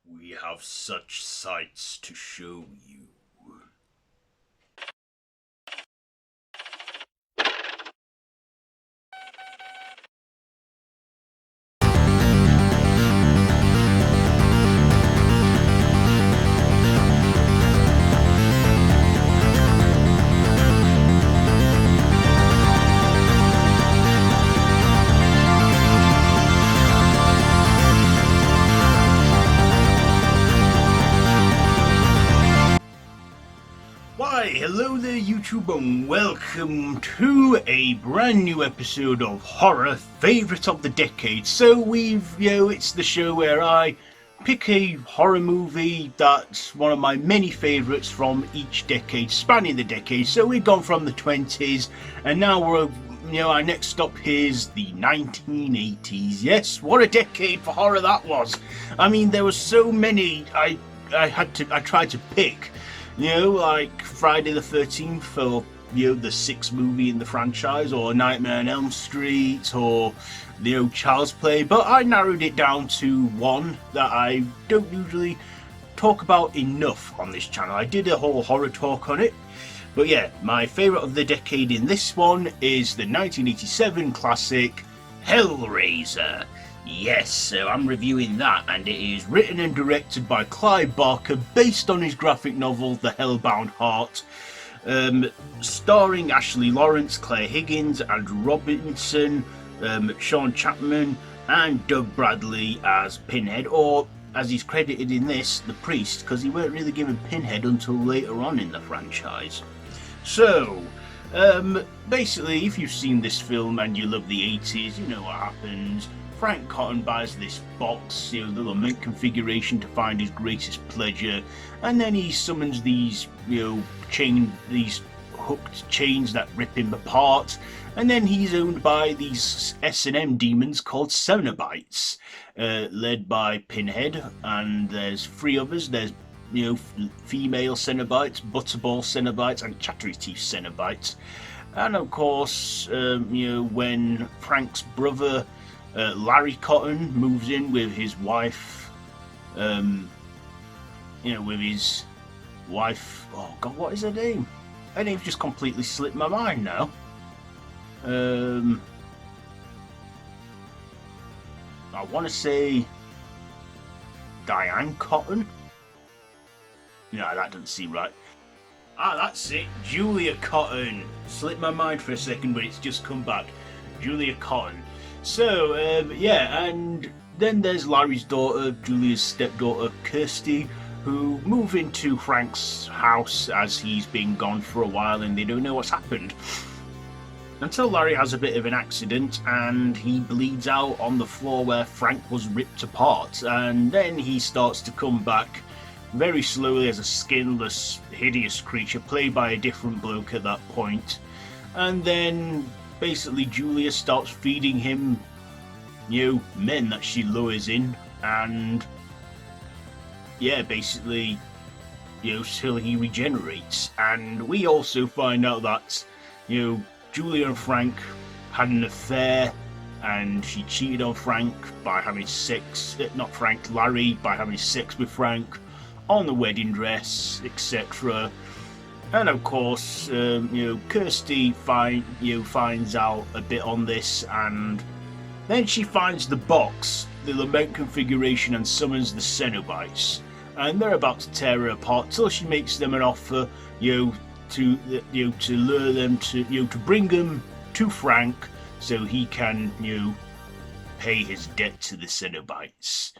We have such sights to show you. Why, hello there YouTube and welcome to a brand new episode of Horror Favourite of the Decade. So it's the show where I pick a horror movie that's one of my many favourites from each decade, spanning the decade. So we've gone from the 20s and now our next stop is the 1980s. Yes, what a decade for horror that was. I mean, there were so many I tried to pick. Like Friday the 13th, or the sixth movie in the franchise, or Nightmare on Elm Street, or Child's Play, but I narrowed it down to one that I don't usually talk about enough on this channel. I did a whole horror talk on it, but yeah, my favourite of the decade in this one is the 1987 classic Hellraiser. Yes, so I'm reviewing that, and it is written and directed by Clive Barker, based on his graphic novel The Hellbound Heart, starring Ashley Lawrence, Claire Higgins, Andrew Robinson, Sean Chapman, and Doug Bradley as Pinhead, or as he's credited in this, the priest, because he weren't really given Pinhead until later on in the franchise. So, basically, if you've seen this film and you love the 80s, you know what happens. Frank Cotton buys this box, the lament configuration, to find his greatest pleasure, and then he summons these, these hooked chains that rip him apart, and then he's owned by these S&M demons called Cenobites, led by Pinhead, and there's three others. There's female Cenobites, Butterball Cenobites, and Chattery Teeth Cenobites, and of course, when Frank's brother Larry Cotton moves in with his wife, oh god, what is her name? Her name's just completely slipped my mind now. I want to say Diane Cotton? No, that doesn't seem right. That's it, Julia Cotton. Slipped my mind for a second, but it's just come back. Julia Cotton. So, and then there's Larry's daughter, Julia's stepdaughter, Kirsty, who move into Frank's house as he's been gone for a while and they don't know what's happened. Until Larry has a bit of an accident and he bleeds out on the floor where Frank was ripped apart, and then he starts to come back very slowly as a skinless, hideous creature, played by a different bloke at that point. And then basically Julia starts feeding him men that she lures in, and basically till he regenerates. And we also find out that Julia and Frank had an affair, and she cheated on Frank by having sex, Larry, by having sex with Frank on the wedding dress, etc. And of course, Kirsty finds out a bit on this, and then she finds the box, the lament configuration, and summons the Cenobites. And they're about to tear her apart till she makes them an offer, to lure them to bring them to Frank so he can, pay his debt to the Cenobites.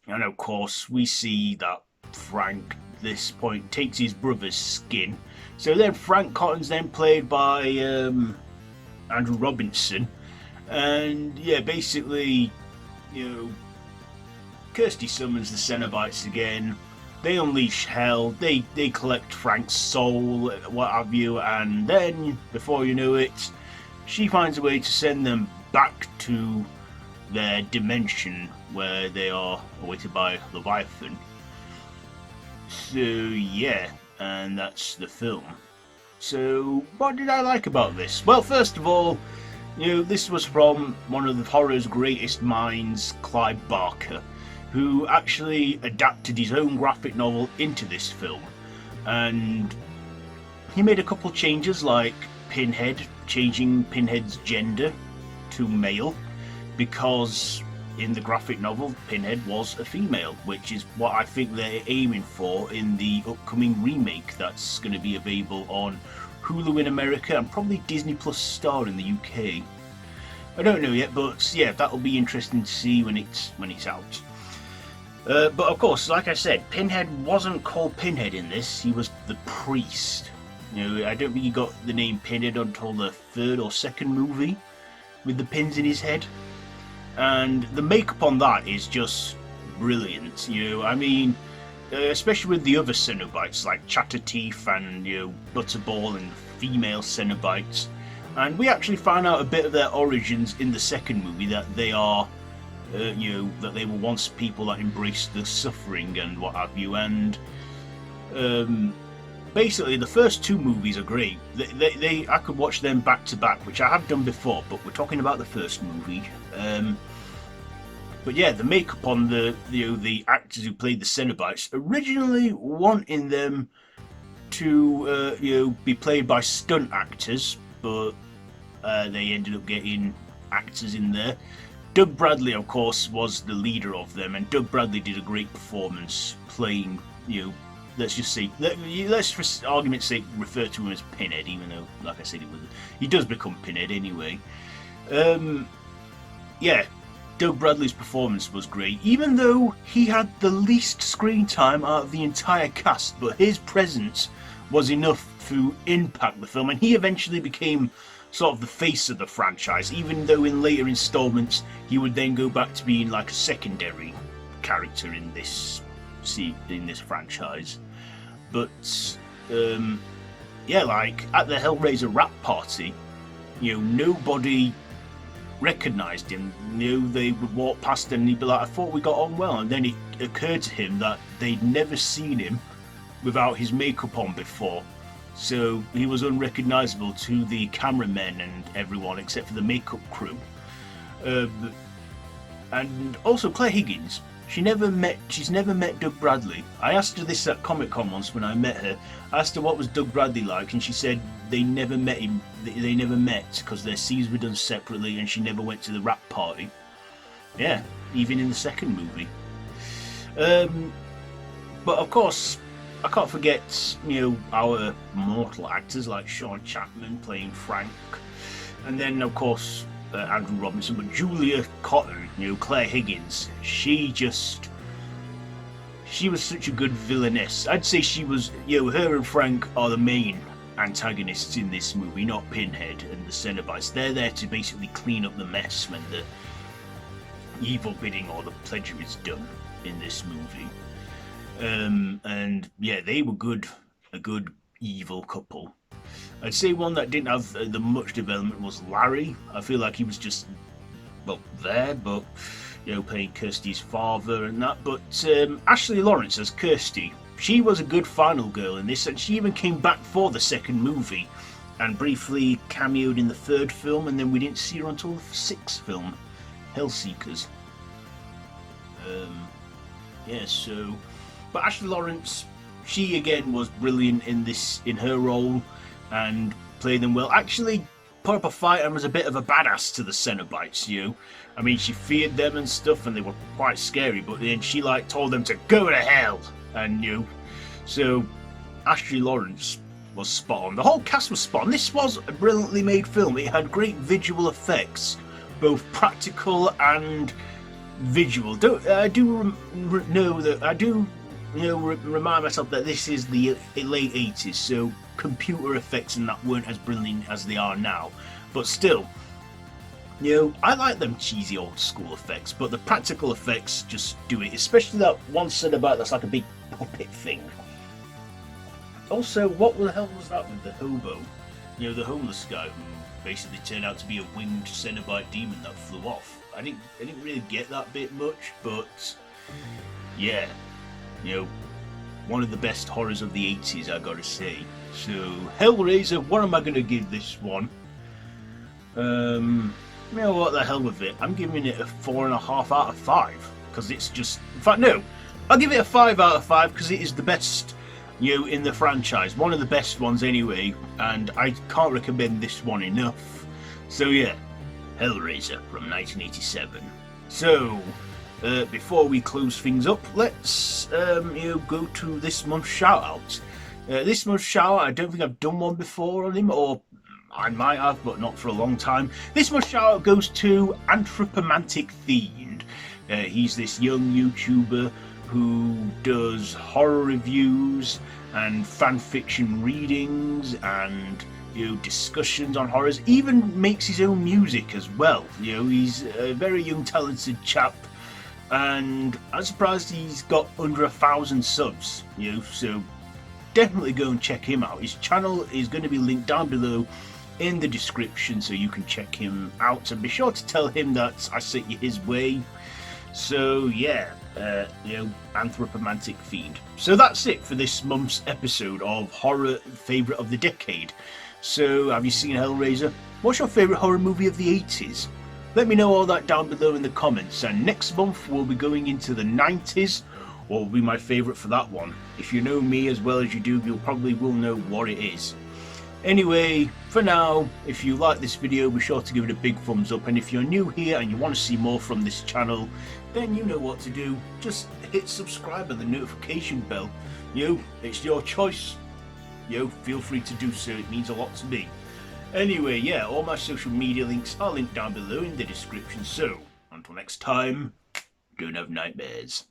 And of course, we see that Frank, at this point, takes his brother's skin. So then Frank Cotton's then played by Andrew Robinson, and basically, Kirsty summons the Cenobites again. They unleash hell. They collect Frank's soul, what have you, and then before you know it, she finds a way to send them back to their dimension where they are awaited by Leviathan. So and that's the film. So what did I like about this? Well, first of all, this was from one of the horror's greatest minds, Clive Barker. who actually adapted his own graphic novel into this film. And he made a couple changes, like Pinhead, changing Pinhead's gender to male, because in the graphic novel, Pinhead was a female, which is what I think they're aiming for in the upcoming remake that's going to be available on Hulu in America and probably Disney Plus Star in the UK. I don't know yet, but yeah, that'll be interesting to see when it's out. But of course, like I said, Pinhead wasn't called Pinhead in this. He was the priest. You know, I don't think he got the name Pinhead until the third or second movie with the pins in his head. And the makeup on that is just brilliant. You know, I mean, especially with the other Cenobites like Chatterteeth and, you know, Butterball and female Cenobites. And we actually find out a bit of their origins in the second movie, that they are, you know, that they were once people that embraced the suffering and what have you. And basically, the first two movies are great. I could watch them back to back, which I have done before, but we're talking about the first movie. But yeah, the makeup on the actors who played the Cenobites, originally wanting them to be played by stunt actors, but they ended up getting actors in there. Doug Bradley, of course, was the leader of them, and Doug Bradley did a great performance playing, you know, let's just say, let's for argument's sake refer to him as Pinhead, even though, like I said, he does become Pinhead anyway. Yeah, Doug Bradley's performance was great, even though he had the least screen time out of the entire cast, but his presence was enough to impact the film, and he eventually became sort of the face of the franchise, even though in later installments he would then go back to being like a secondary character in this franchise. But yeah, like at the Hellraiser rap party, you know, nobody recognised him. You know, they would walk past him and he'd be like, I thought we got on well, and then it occurred to him that they'd never seen him without his makeup on before, so he was unrecognisable to the cameramen and everyone except for the makeup crew. And also Claire Higgins, she's never met Doug Bradley. I asked her this at Comic-Con once when I met her. I asked her what was Doug Bradley like, and she said they never met him. They never met because their scenes were done separately, and she never went to the rap party. Yeah, even in the second movie. But of course, I can't forget, you know, our mortal actors like Sean Chapman playing Frank, and then of course Andrew Robinson, but Julia Cotton, you know, Claire Higgins, she was such a good villainess. I'd say she was, you know, her and Frank are the main antagonists in this movie, not Pinhead and the Cenobites. They're there to basically clean up the mess when the evil bidding or the pleasure is done in this movie. And yeah, they were a good evil couple. I'd say one that didn't have the much development was Larry. I feel like he was just, well, there, but, you know, playing Kirsty's father and that. But Ashley Lawrence as Kirsty, she was a good final girl in this, and she even came back for the second movie and briefly cameoed in the third film, and then we didn't see her until the sixth film, Hellseekers. Yeah, so... But Ashley Lawrence, she again was brilliant in her role and played them well. Actually put up a fight and was a bit of a badass to the Cenobites, you know. I mean, she feared them and stuff, and they were quite scary, but then she like told them to go to hell, and you know. So Ashley Lawrence was spot on. The whole cast was spot on. This was a brilliantly made film. It had great visual effects, both practical and visual. I do remind myself that this is the late 80s, so computer effects and that weren't as brilliant as they are now. But still, you know, I like them cheesy old school effects, but the practical effects just do it, especially that one Cenobite that's like a big puppet thing. Also, what the hell was that with the hobo? You know, the homeless guy who basically turned out to be a winged Cenobite demon that flew off. I didn't really get that bit much, but yeah. You know, one of the best horrors of the 80s, I gotta say. So, Hellraiser, what am I gonna give this one? You know what, the hell with it. I'm giving it a 4.5 out of 5. because it's just, in fact, no, I'll give it a 5 out of 5 because it is the best, in the franchise. One of the best ones anyway, and I can't recommend this one enough. So yeah, Hellraiser from 1987. So, before we close things up, let's go to this month's shout-out. This month's shout-out, I don't think I've done one before on him, or I might have, but not for a long time. This month's shout-out goes to Anthropomantic Themed. He's this young YouTuber who does horror reviews and fan fiction readings and discussions on horrors. Even makes his own music as well. He's a very young, talented chap, and I'm surprised he's got under 1,000 subs. So definitely go and check him out. His channel is going to be linked down below in the description, so you can check him out. And be sure to tell him that I sent you his way. So yeah, Anthropomantic Fiend. So that's it for this month's episode of Horror Favourite of the Decade. So have you seen Hellraiser? What's your favourite horror movie of the 80s? Let me know all that down below in the comments, and next month we'll be going into the 90s, or will be my favourite for that one. If you know me as well as you do, you'll probably will know what it is. Anyway, for now, if you like this video, be sure to give it a big thumbs up, and if you're new here and you want to see more from this channel, then you know what to do. Just hit subscribe and the notification bell. It's your choice. Feel free to do so, it means a lot to me. Anyway, yeah, all my social media links are linked down below in the description, so until next time, don't have nightmares.